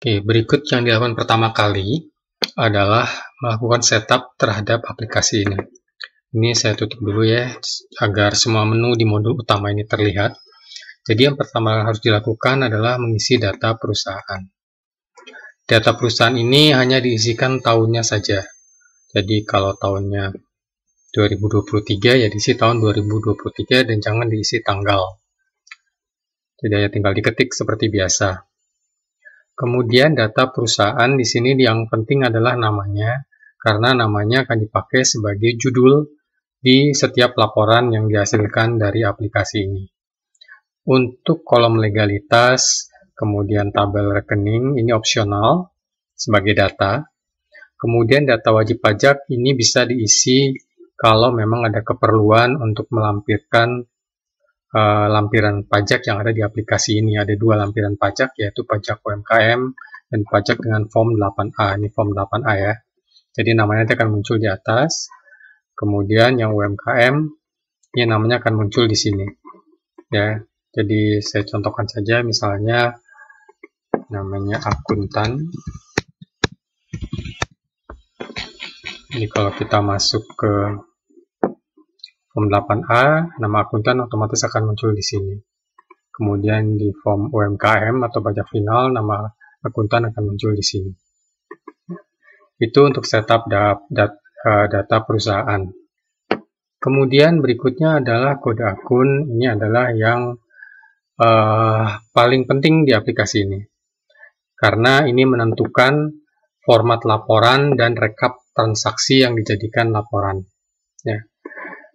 Oke, berikut yang dilakukan pertama kali adalah melakukan setup terhadap aplikasi ini. Ini saya tutup dulu ya, agar semua menu di modul utama ini terlihat. Jadi yang pertama harus dilakukan adalah mengisi data perusahaan. Data perusahaan ini hanya diisikan tahunnya saja. Jadi kalau tahunnya 2023 ya diisi tahun 2023 dan jangan diisi tanggal. Jadi hanya tinggal diketik seperti biasa. Kemudian data perusahaan di sini yang penting adalah namanya, karena namanya akan dipakai sebagai judul di setiap laporan yang dihasilkan dari aplikasi ini. Untuk kolom legalitas, kemudian tabel rekening, ini opsional sebagai data. Kemudian data wajib pajak ini bisa diisi kalau memang ada keperluan untuk melampirkan lampiran pajak yang ada di aplikasi ini. Ada dua lampiran pajak, yaitu pajak UMKM dan pajak dengan form 8A. Ini form 8A ya. Jadi namanya akan muncul di atas. Kemudian yang UMKM, ini namanya akan muncul di sini. Ya. Jadi saya contohkan saja, misalnya namanya akuntan. Jadi kalau kita masuk ke form 8A, nama akuntan otomatis akan muncul di sini. Kemudian di form UMKM atau pajak final, nama akuntan akan muncul di sini. Itu untuk setup data perusahaan. Kemudian berikutnya adalah kode akun. Ini adalah yang paling penting di aplikasi ini. Karena ini menentukan format laporan dan rekap transaksi yang dijadikan laporan. Ya.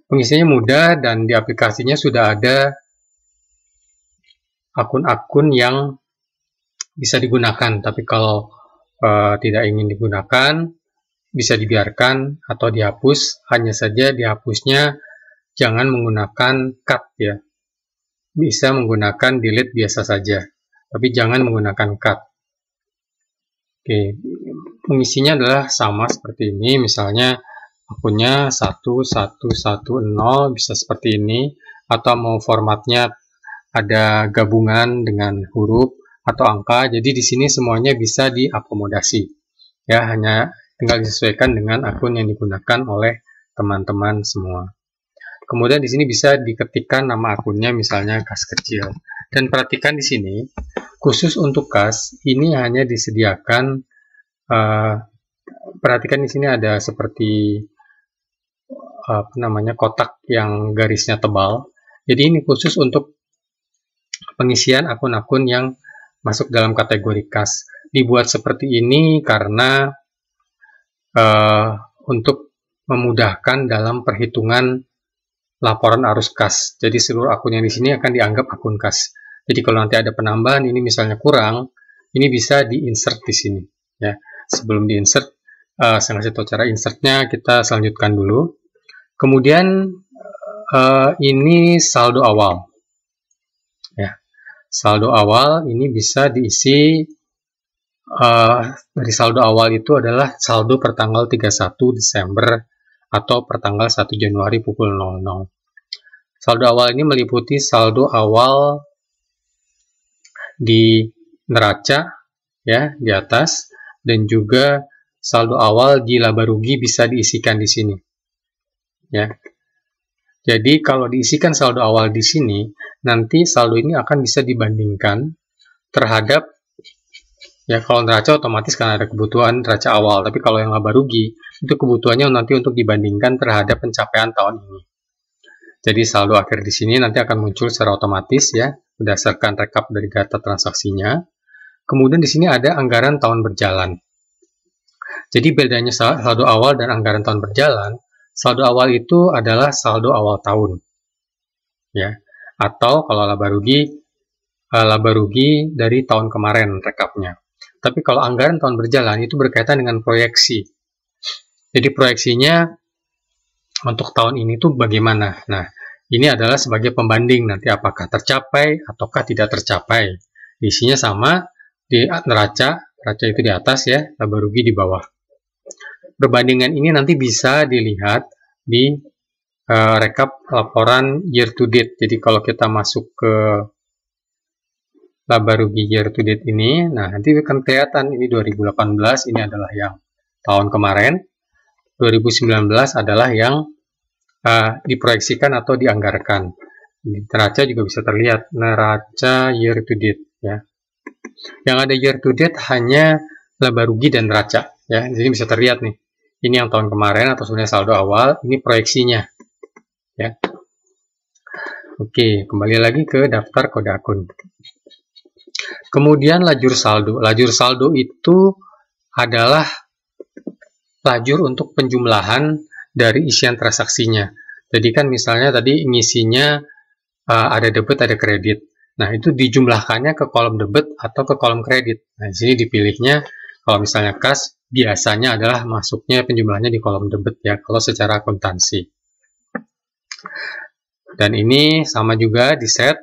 Pengisiannya mudah dan di aplikasinya sudah ada akun-akun yang bisa digunakan. Tapi kalau tidak ingin digunakan, bisa dibiarkan atau dihapus. Hanya saja dihapusnya jangan menggunakan cut ya. Bisa menggunakan delete biasa saja. Tapi jangan menggunakan cut. Oke, pengisinya adalah sama seperti ini. Misalnya akunnya 1110 bisa seperti ini, atau mau formatnya ada gabungan dengan huruf atau angka. Jadi di sini semuanya bisa diakomodasi. Ya, hanya tinggal disesuaikan dengan akun yang digunakan oleh teman-teman semua. Kemudian di sini bisa diketikkan nama akunnya, misalnya kas kecil. Dan perhatikan di sini, khusus untuk kas ini hanya disediakan. Perhatikan di sini ada seperti kotak yang garisnya tebal. Jadi ini khusus untuk pengisian akun-akun yang masuk dalam kategori kas. Dibuat seperti ini karena untuk memudahkan dalam perhitungan laporan arus kas. Jadi seluruh akun yang di sini akan dianggap akun kas. Jadi kalau nanti ada penambahan, ini misalnya kurang, ini bisa di-insert di sini. Ya, sebelum di-insert, saya kasih tahu cara insertnya. Kita selanjutkan dulu. Kemudian ini saldo awal. Ya, saldo awal ini bisa diisi dari saldo awal itu adalah saldo per tanggal 31 Desember atau per tanggal 1 Januari pukul 00. Saldo awal ini meliputi saldo awal di neraca ya di atas, dan juga saldo awal di laba rugi bisa diisikan di sini. Ya. Jadi kalau diisikan saldo awal di sini, nanti saldo ini akan bisa dibandingkan terhadap, ya kalau neraca otomatis kan ada kebutuhan neraca awal, tapi kalau yang laba rugi itu kebutuhannya nanti untuk dibandingkan terhadap pencapaian tahun ini. Jadi saldo akhir di sini nanti akan muncul secara otomatis ya, berdasarkan rekap dari data transaksinya. Kemudian di sini ada anggaran tahun berjalan. Jadi bedanya saldo awal dan anggaran tahun berjalan, saldo awal itu adalah saldo awal tahun. Ya. Atau kalau laba rugi dari tahun kemarin rekapnya. Tapi kalau anggaran tahun berjalan itu berkaitan dengan proyeksi. Jadi proyeksinya untuk tahun ini tuh bagaimana? Nah, ini adalah sebagai pembanding nanti apakah tercapai ataukah tidak tercapai. Isinya sama, di neraca itu di atas ya, laba rugi di bawah. Perbandingan ini nanti bisa dilihat di rekap laporan year to date. Jadi kalau kita masuk ke laba rugi year to date ini. Nah, nanti akan kelihatan ini 2018 ini adalah yang tahun kemarin, 2019 adalah yang diproyeksikan atau dianggarkan. Di neraca juga bisa terlihat neraca year to date ya. Yang ada year to date hanya laba rugi dan neraca ya. Jadi bisa terlihat nih. Ini yang tahun kemarin atau sebenarnya saldo awal, ini proyeksinya ya. Oke, kembali lagi ke daftar kode akun. Kemudian lajur saldo. Lajur saldo itu adalah lajur untuk penjumlahan dari isian transaksinya. Jadi kan misalnya tadi ngisinya ada debit, ada kredit. Nah, itu dijumlahkannya ke kolom debit atau ke kolom kredit. Nah, di sini dipilihnya kalau misalnya kas, biasanya adalah masuknya penjumlahannya di kolom debit ya, kalau secara akuntansi. Dan ini sama juga di set.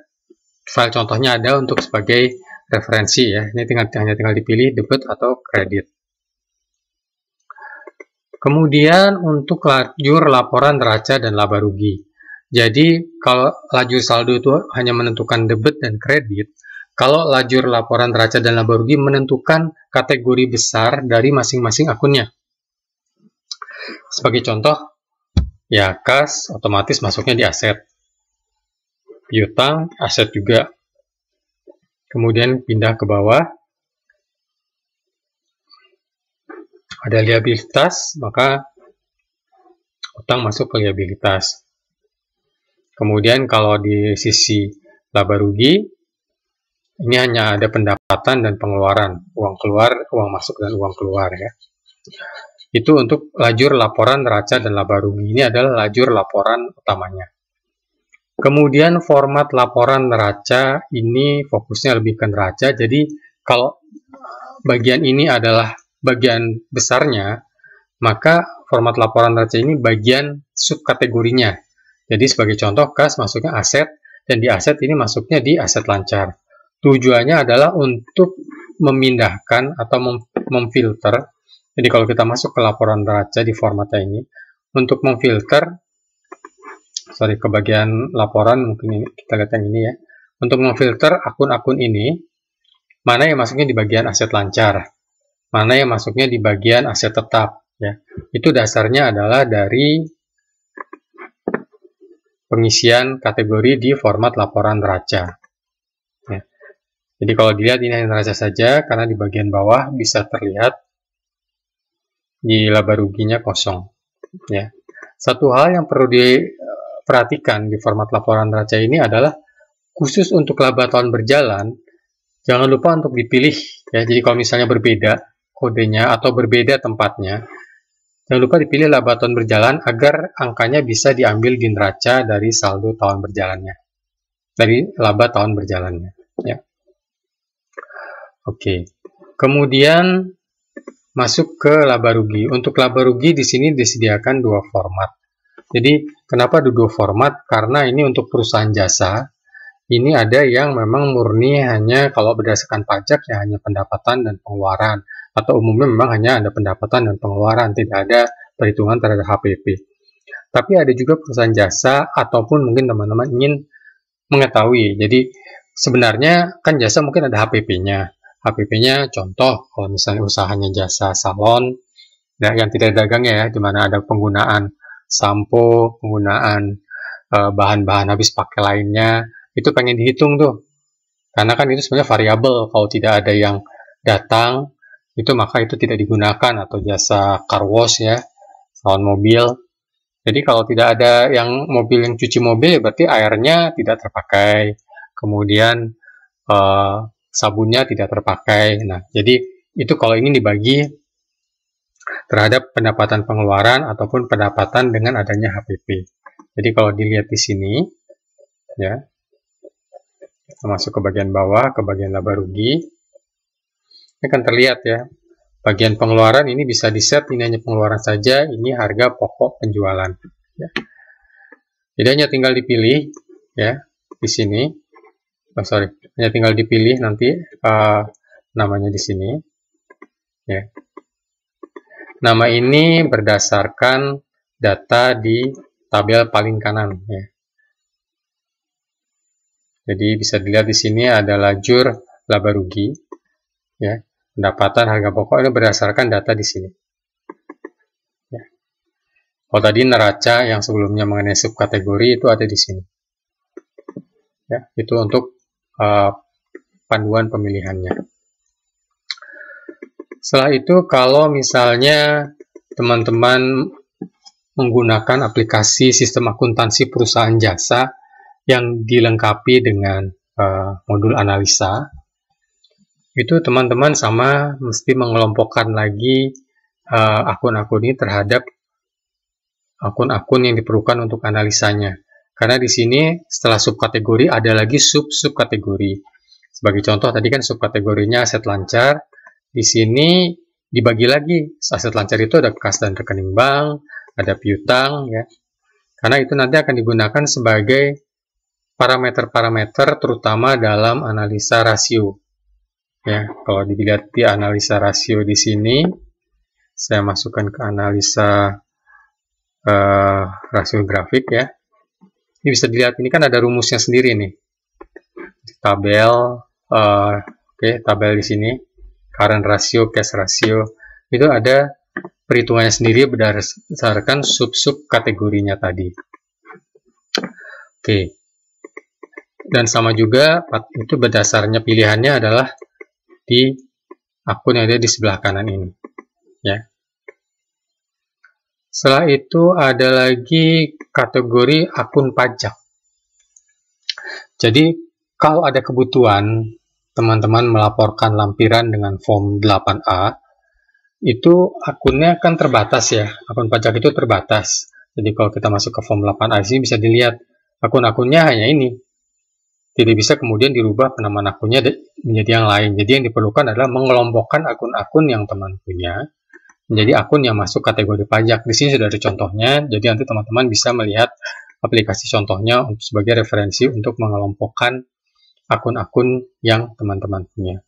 File contohnya ada untuk sebagai referensi ya. Ini hanya tinggal dipilih debit atau kredit. Kemudian untuk lajur laporan neraca dan laba rugi. Jadi kalau lajur saldo itu hanya menentukan debit dan kredit, kalau lajur laporan neraca dan laba rugi menentukan kategori besar dari masing-masing akunnya. Sebagai contoh, ya kas otomatis masuknya di aset. Piutang, aset juga. Kemudian pindah ke bawah. Ada liabilitas, maka utang masuk ke liabilitas. Kemudian kalau di sisi laba rugi, ini hanya ada pendapatan dan pengeluaran, uang keluar, uang masuk, dan uang keluar ya. Itu untuk lajur laporan neraca dan laba rugi. Ini adalah lajur laporan utamanya. Kemudian format laporan neraca ini fokusnya lebih ke neraca. Jadi kalau bagian ini adalah bagian besarnya, maka format laporan neraca ini bagian subkategorinya. Jadi sebagai contoh, kas masuknya aset, dan di aset ini masuknya di aset lancar. Tujuannya adalah untuk memindahkan atau memfilter. Jadi kalau kita masuk ke laporan neraca di formatnya ini, untuk memfilter, ke bagian laporan, mungkin ini, kita lihat yang ini ya. Untuk memfilter akun-akun ini, mana yang masuknya di bagian aset lancar, mana yang masuknya di bagian aset tetap. Ya. Itu dasarnya adalah dari pengisian kategori di format laporan neraca. Ya. Jadi kalau dilihat ini hanya neraca saja, karena di bagian bawah bisa terlihat di laba ruginya kosong. Ya. Satu hal yang perlu diperhatikan di format laporan neraca ini adalah khusus untuk laba tahun berjalan, jangan lupa untuk dipilih. Ya. Jadi kalau misalnya berbeda kodenya atau berbeda tempatnya, jangan lupa dipilih laba tahun berjalan agar angkanya bisa diambil di neraca dari saldo tahun berjalannya, dari laba tahun berjalannya. Ya. Oke. Kemudian masuk ke laba rugi. Untuk laba rugi di sini disediakan dua format. Jadi kenapa ada dua format? Karena ini untuk perusahaan jasa. Ini ada yang memang murni hanya kalau berdasarkan pajak ya hanya pendapatan dan pengeluaran. Atau umumnya memang hanya ada pendapatan dan pengeluaran, tidak ada perhitungan terhadap HPP. Tapi ada juga perusahaan jasa, ataupun mungkin teman-teman ingin mengetahui. Jadi sebenarnya kan jasa mungkin ada HPP-nya. HPP-nya contoh, kalau misalnya usahanya jasa salon, yang tidak dagangnya ya, di mana ada penggunaan sampo, penggunaan bahan-bahan habis pakai lainnya, itu pengen dihitung tuh. Karena kan itu sebenarnya variabel, kalau tidak ada yang datang, itu maka itu tidak digunakan, atau jasa car wash ya, salon mobil. Jadi kalau tidak ada yang mobil yang cuci mobil, berarti airnya tidak terpakai, kemudian sabunnya tidak terpakai. Nah, jadi itu kalau ingin dibagi terhadap pendapatan pengeluaran ataupun pendapatan dengan adanya HPP. Jadi kalau dilihat di sini, ya, kita masuk ke bagian bawah, ke bagian laba rugi. Ini akan terlihat ya, bagian pengeluaran ini bisa di-set, ini hanya pengeluaran saja, ini harga pokok penjualan. Ya. Jadi hanya tinggal dipilih ya di sini. Hanya tinggal dipilih nanti namanya di sini. Ya. Nama ini berdasarkan data di tabel paling kanan. Ya. Jadi bisa dilihat di sini ada lajur laba rugi, ya, pendapatan, harga pokok ini berdasarkan data di sini. Ya. Kalau tadi neraca yang sebelumnya mengenai subkategori itu ada di sini. Ya, itu untuk panduan pemilihannya. Setelah itu, kalau misalnya teman-teman menggunakan aplikasi sistem akuntansi perusahaan jasa yang dilengkapi dengan modul analisa, itu teman-teman sama mesti mengelompokkan lagi akun-akun ini terhadap akun-akun yang diperlukan untuk analisanya. Karena di sini setelah subkategori ada lagi sub-subkategori. Sebagai contoh tadi kan subkategorinya aset lancar. Di sini dibagi lagi. Aset lancar itu ada kas dan rekening bank, ada piutang, ya. Karena itu nanti akan digunakan sebagai parameter-parameter terutama dalam analisa rasio. Ya, kalau dilihat di analisa rasio di sini, saya masukkan ke analisa rasio grafik, ya. Ini bisa dilihat, ini kan ada rumusnya sendiri nih. Tabel, tabel di sini, current ratio, cash ratio, itu ada perhitungannya sendiri berdasarkan sub-sub kategorinya tadi. Oke. Dan sama juga itu berdasarnya pilihannya adalah di akun yang ada di sebelah kanan ini, ya. Setelah itu ada lagi kategori akun pajak. Jadi kalau ada kebutuhan teman-teman melaporkan lampiran dengan form 8A, itu akunnya kan terbatas ya, akun pajak itu terbatas. Jadi kalau kita masuk ke form 8A di sini bisa dilihat akun-akunnya hanya ini. Tidak bisa kemudian dirubah penamaan akunnya menjadi yang lain. Jadi yang diperlukan adalah mengelompokkan akun-akun yang teman punya menjadi akun yang masuk kategori pajak. Di sini sudah ada contohnya, jadi nanti teman-teman bisa melihat aplikasi contohnya sebagai referensi untuk mengelompokkan akun-akun yang teman-teman punya.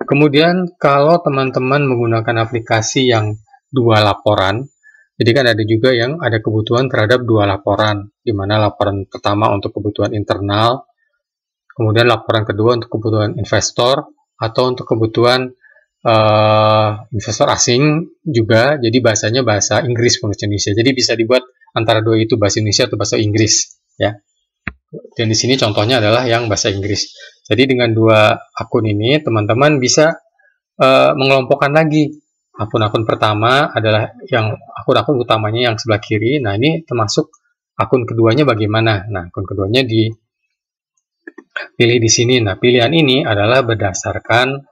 Kemudian kalau teman-teman menggunakan aplikasi yang dua laporan, jadi kan ada juga yang ada kebutuhan terhadap dua laporan, di mana laporan pertama untuk kebutuhan internal, kemudian laporan kedua untuk kebutuhan investor, atau untuk kebutuhan investor asing juga, jadi bahasanya bahasa Inggris bahasa Indonesia. Jadi bisa dibuat antara dua itu, bahasa Indonesia atau bahasa Inggris, ya. Dan di sini contohnya adalah yang bahasa Inggris. Jadi dengan dua akun ini teman-teman bisa mengelompokkan lagi. Akun-akun pertama adalah yang akun-akun utamanya yang sebelah kiri. Nah, ini termasuk akun keduanya bagaimana? Nah, akun keduanya dipilih di sini. Nah, pilihan ini adalah berdasarkan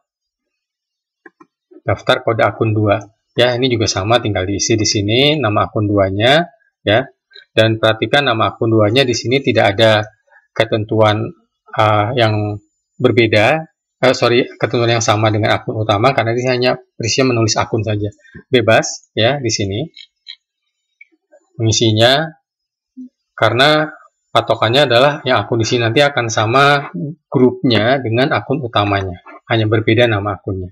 daftar kode akun 2. Ya, ini juga sama, tinggal diisi di sini nama akun 2-nya, ya. Dan perhatikan nama akun 2-nya di sini tidak ada ketentuan yang berbeda, ketentuan yang sama dengan akun utama, karena ini hanya berisinya menulis akun saja. Bebas, ya, di sini mengisinya, karena patokannya adalah yang akun di sini nanti akan sama grupnya dengan akun utamanya, hanya berbeda nama akunnya.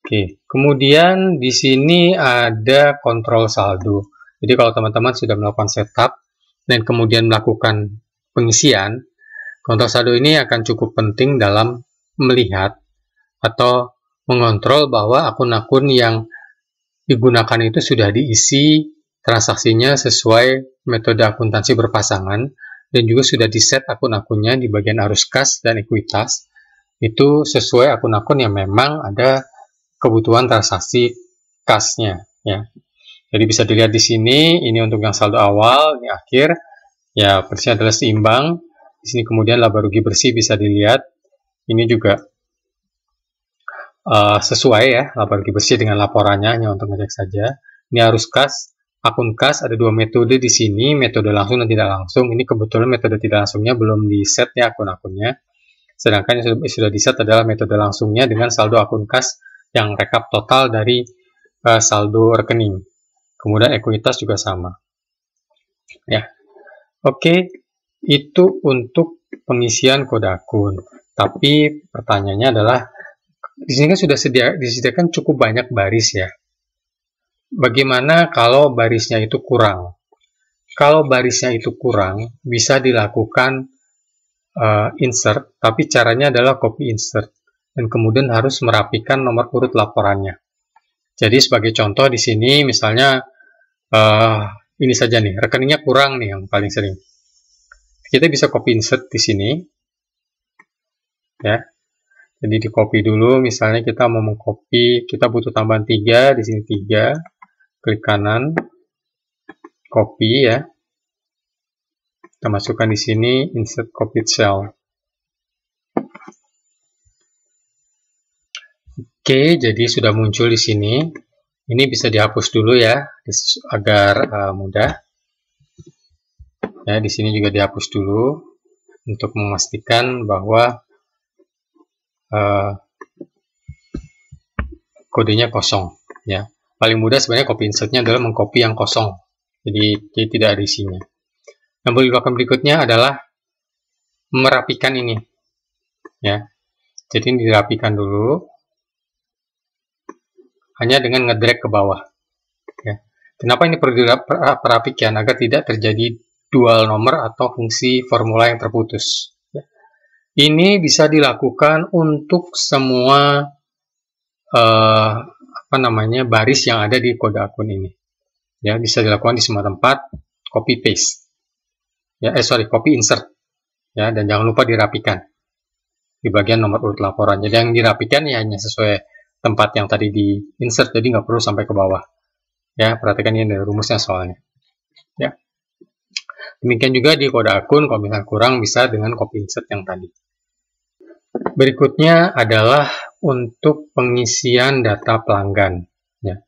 Oke, kemudian di sini ada kontrol saldo. Jadi kalau teman-teman sudah melakukan setup dan kemudian melakukan pengisian, kontrol saldo ini akan cukup penting dalam melihat atau mengontrol bahwa akun-akun yang digunakan itu sudah diisi transaksinya sesuai metode akuntansi berpasangan, dan juga sudah di-set akun-akunnya di bagian arus kas dan ekuitas itu sesuai akun-akun yang memang ada kebutuhan transaksi kasnya, ya. Jadi bisa dilihat di sini, ini untuk yang saldo awal, ini akhir, ya, persisnya adalah seimbang. Di sini kemudian laba rugi bersih bisa dilihat, ini juga sesuai ya, laba rugi bersih dengan laporannya, hanya untuk ngecek saja. Ini arus kas, akun kas, ada dua metode di sini, metode langsung dan tidak langsung. Ini kebetulan metode tidak langsungnya belum di set ya akun-akunnya. Sedangkan yang sudah di set adalah metode langsungnya dengan saldo akun kas yang rekap total dari saldo rekening. Kemudian ekuitas juga sama. Ya. Oke, itu untuk pengisian kode akun. Tapi pertanyaannya adalah di sini kan sudah disediakan cukup banyak baris ya. Bagaimana kalau barisnya itu kurang? Kalau barisnya itu kurang, bisa dilakukan insert, tapi caranya adalah copy insert. Dan kemudian harus merapikan nomor urut laporannya. Jadi sebagai contoh di sini misalnya ini saja nih, rekeningnya kurang nih yang paling sering. Kita bisa copy insert di sini. Ya. Jadi di copy dulu, misalnya kita mau mengcopy, kita butuh tambahan 3, di sini 3. Klik kanan, copy ya. Kita masukkan di sini insert copied cell. Oke, jadi sudah muncul di sini. Ini bisa dihapus dulu ya, agar mudah. Ya, di sini juga dihapus dulu untuk memastikan bahwa kodenya kosong. Ya, paling mudah sebenarnya copy insertnya adalah mengcopy yang kosong, jadi tidak ada isinya. Yang perlu dilakukan berikutnya adalah merapikan ini. Ya, jadi ini dirapikan dulu. Hanya dengan ngedrag ke bawah. Ya. Kenapa ini perlu dirapikan? Agar tidak terjadi dual nomor atau fungsi formula yang terputus. Ya. Ini bisa dilakukan untuk semua baris yang ada di kode akun ini. Ya, bisa dilakukan di semua tempat. Copy paste. Ya, copy insert. Ya, dan jangan lupa dirapikan di bagian nomor urut laporan. Jadi yang dirapikan ya hanya sesuai tempat yang tadi di insert, jadi nggak perlu sampai ke bawah. Ya, perhatikan ini ada rumusnya soalnya. Ya. Demikian juga di kode akun, kalau misalnya kurang bisa dengan copy insert yang tadi. Berikutnya adalah untuk pengisian data pelanggan. Ya.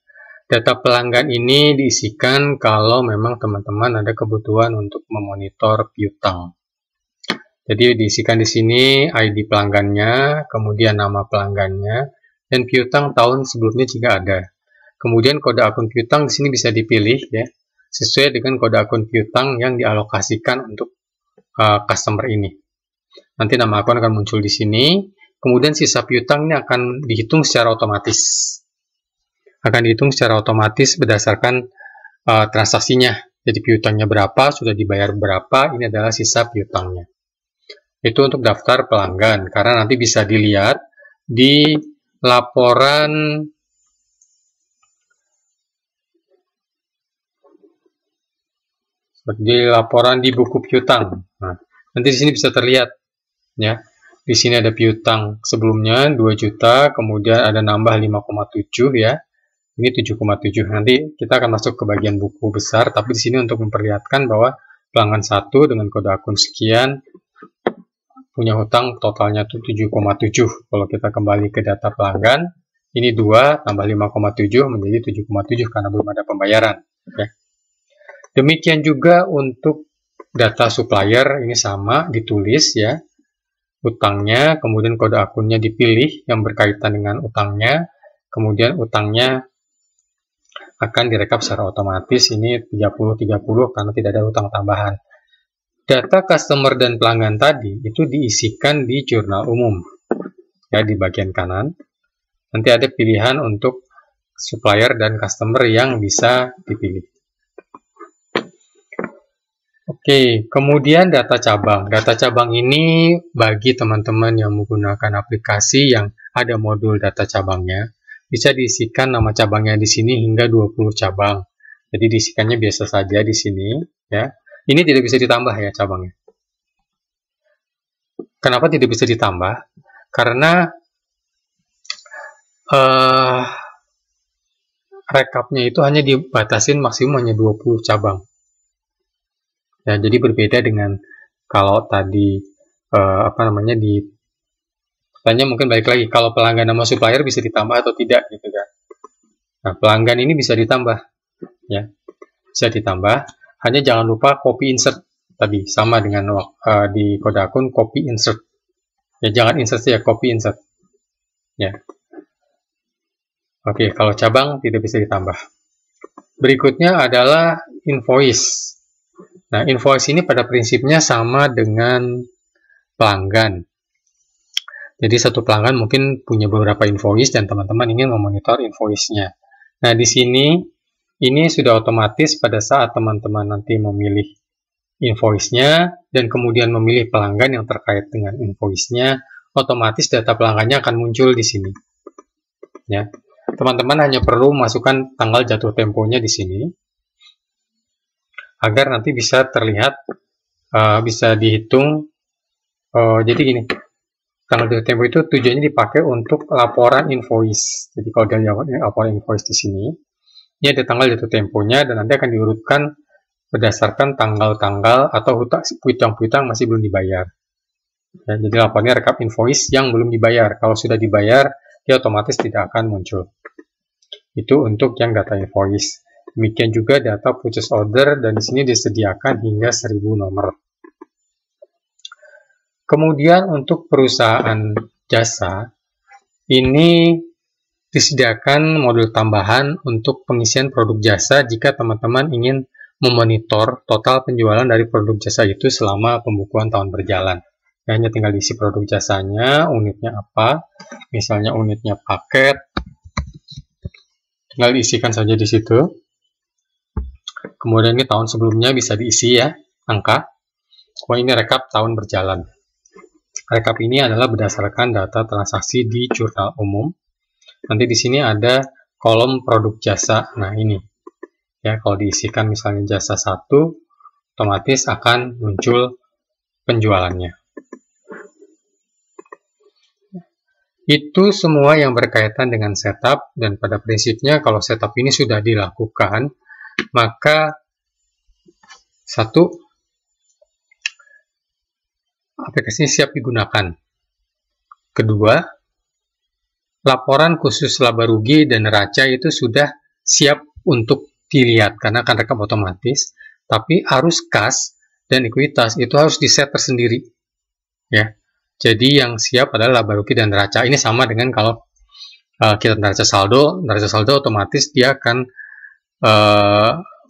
Data pelanggan ini diisikan kalau memang teman-teman ada kebutuhan untuk memonitor piutang. Jadi diisikan di sini ID pelanggannya, kemudian nama pelanggannya, dan piutang tahun sebelumnya jika ada. Kemudian kode akun piutang di sini bisa dipilih ya, sesuai dengan kode akun piutang yang dialokasikan untuk customer ini. Nanti nama akun akan muncul di sini. Kemudian sisa piutang ini akan dihitung secara otomatis. Akan dihitung secara otomatis berdasarkan transaksinya. Jadi piutangnya berapa, sudah dibayar berapa, ini adalah sisa piutangnya. Itu untuk daftar pelanggan, karena nanti bisa dilihat di laporan di buku piutang. Nah, nanti di sini bisa terlihat ya. Di sini ada piutang sebelumnya 2 juta, kemudian ada nambah 5,7 ya. Ini 7,7. Nanti kita akan masuk ke bagian buku besar, tapi di sini untuk memperlihatkan bahwa pelanggan 1 dengan kode akun sekian punya hutang totalnya itu 7,7. Kalau kita kembali ke data pelanggan, ini 2 tambah 5,7 menjadi 7,7 karena belum ada pembayaran. Ya. Demikian juga untuk data supplier, ini sama, ditulis ya, utangnya, kemudian kode akunnya dipilih yang berkaitan dengan utangnya, kemudian utangnya akan direkap secara otomatis, ini 30-30 karena tidak ada utang tambahan. Data customer dan pelanggan tadi itu diisikan di jurnal umum ya, di bagian kanan. Nanti ada pilihan untuk supplier dan customer yang bisa dipilih. Oke, kemudian data cabang. Data cabang ini bagi teman-teman yang menggunakan aplikasi yang ada modul data cabangnya, bisa diisikan nama cabangnya di sini hingga 20 cabang. Jadi diisikannya biasa saja di sini ya. Ini tidak bisa ditambah ya cabangnya. Kenapa tidak bisa ditambah? Karena rekapnya itu hanya dibatasin maksimum hanya 20 cabang. Ya, jadi berbeda dengan kalau tadi tanya mungkin balik lagi, kalau pelanggan nama supplier bisa ditambah atau tidak gitu kan. Nah, pelanggan ini bisa ditambah ya. Bisa ditambah. Hanya jangan lupa copy insert tadi, sama dengan di kode akun copy insert. Ya, jangan insert ya, copy insert. Ya. Oke, kalau cabang tidak bisa ditambah. Berikutnya adalah invoice. Nah, invoice ini pada prinsipnya sama dengan pelanggan. Jadi satu pelanggan mungkin punya beberapa invoice dan teman-teman ingin memonitor invoice-nya. Nah, di sini ini sudah otomatis pada saat teman-teman nanti memilih invoice-nya dan kemudian memilih pelanggan yang terkait dengan invoice-nya, otomatis data pelanggannya akan muncul di sini. Ya, teman-teman hanya perlu masukkan tanggal jatuh temponya di sini agar nanti bisa terlihat, bisa dihitung. Jadi gini, tanggal jatuh tempo itu tujuannya dipakai untuk laporan invoice. Jadi kalau dari laporan invoice di sini, ini ada tanggal jatuh temponya dan nanti akan diurutkan berdasarkan tanggal-tanggal atau piutang-piutang masih belum dibayar. Ya, jadi laporannya rekap invoice yang belum dibayar. Kalau sudah dibayar, dia otomatis tidak akan muncul. Itu untuk yang data invoice. Demikian juga data purchase order, dan di sini disediakan hingga 1000 nomor. Kemudian untuk perusahaan jasa, ini disediakan modul tambahan untuk pengisian produk jasa jika teman-teman ingin memonitor total penjualan dari produk jasa itu selama pembukuan tahun berjalan. Ya, hanya tinggal diisi produk jasanya, unitnya apa, misalnya unitnya paket, tinggal diisikan saja di situ. Kemudian ini tahun sebelumnya bisa diisi ya, angka. Ini rekap tahun berjalan. Rekap ini adalah berdasarkan data transaksi di jurnal umum. Nanti di sini ada kolom produk jasa. Nah ini, ya kalau diisikan misalnya jasa 1, otomatis akan muncul penjualannya. Itu semua yang berkaitan dengan setup, dan pada prinsipnya kalau setup ini sudah dilakukan, maka 1, aplikasinya siap digunakan. Kedua, laporan khusus laba rugi dan neraca itu sudah siap untuk dilihat karena akan rekap otomatis, tapi arus kas dan ekuitas itu harus di-set tersendiri. Ya. Jadi yang siap adalah laba rugi dan neraca. Ini sama dengan kalau kita neraca saldo otomatis dia akan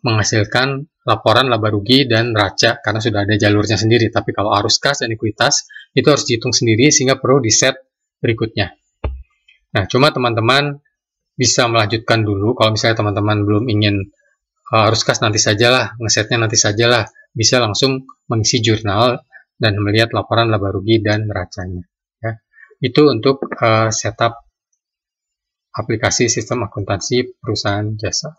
menghasilkan laporan laba rugi dan neraca karena sudah ada jalurnya sendiri. Tapi kalau arus kas dan ekuitas itu harus dihitung sendiri sehingga perlu di-set berikutnya. Nah, cuma teman-teman bisa melanjutkan dulu kalau misalnya teman-teman belum ingin arus kas nanti sajalah, ngesetnya nanti sajalah, bisa langsung mengisi jurnal dan melihat laporan laba rugi dan neracanya. Ya. Itu untuk setup aplikasi sistem akuntansi perusahaan jasa.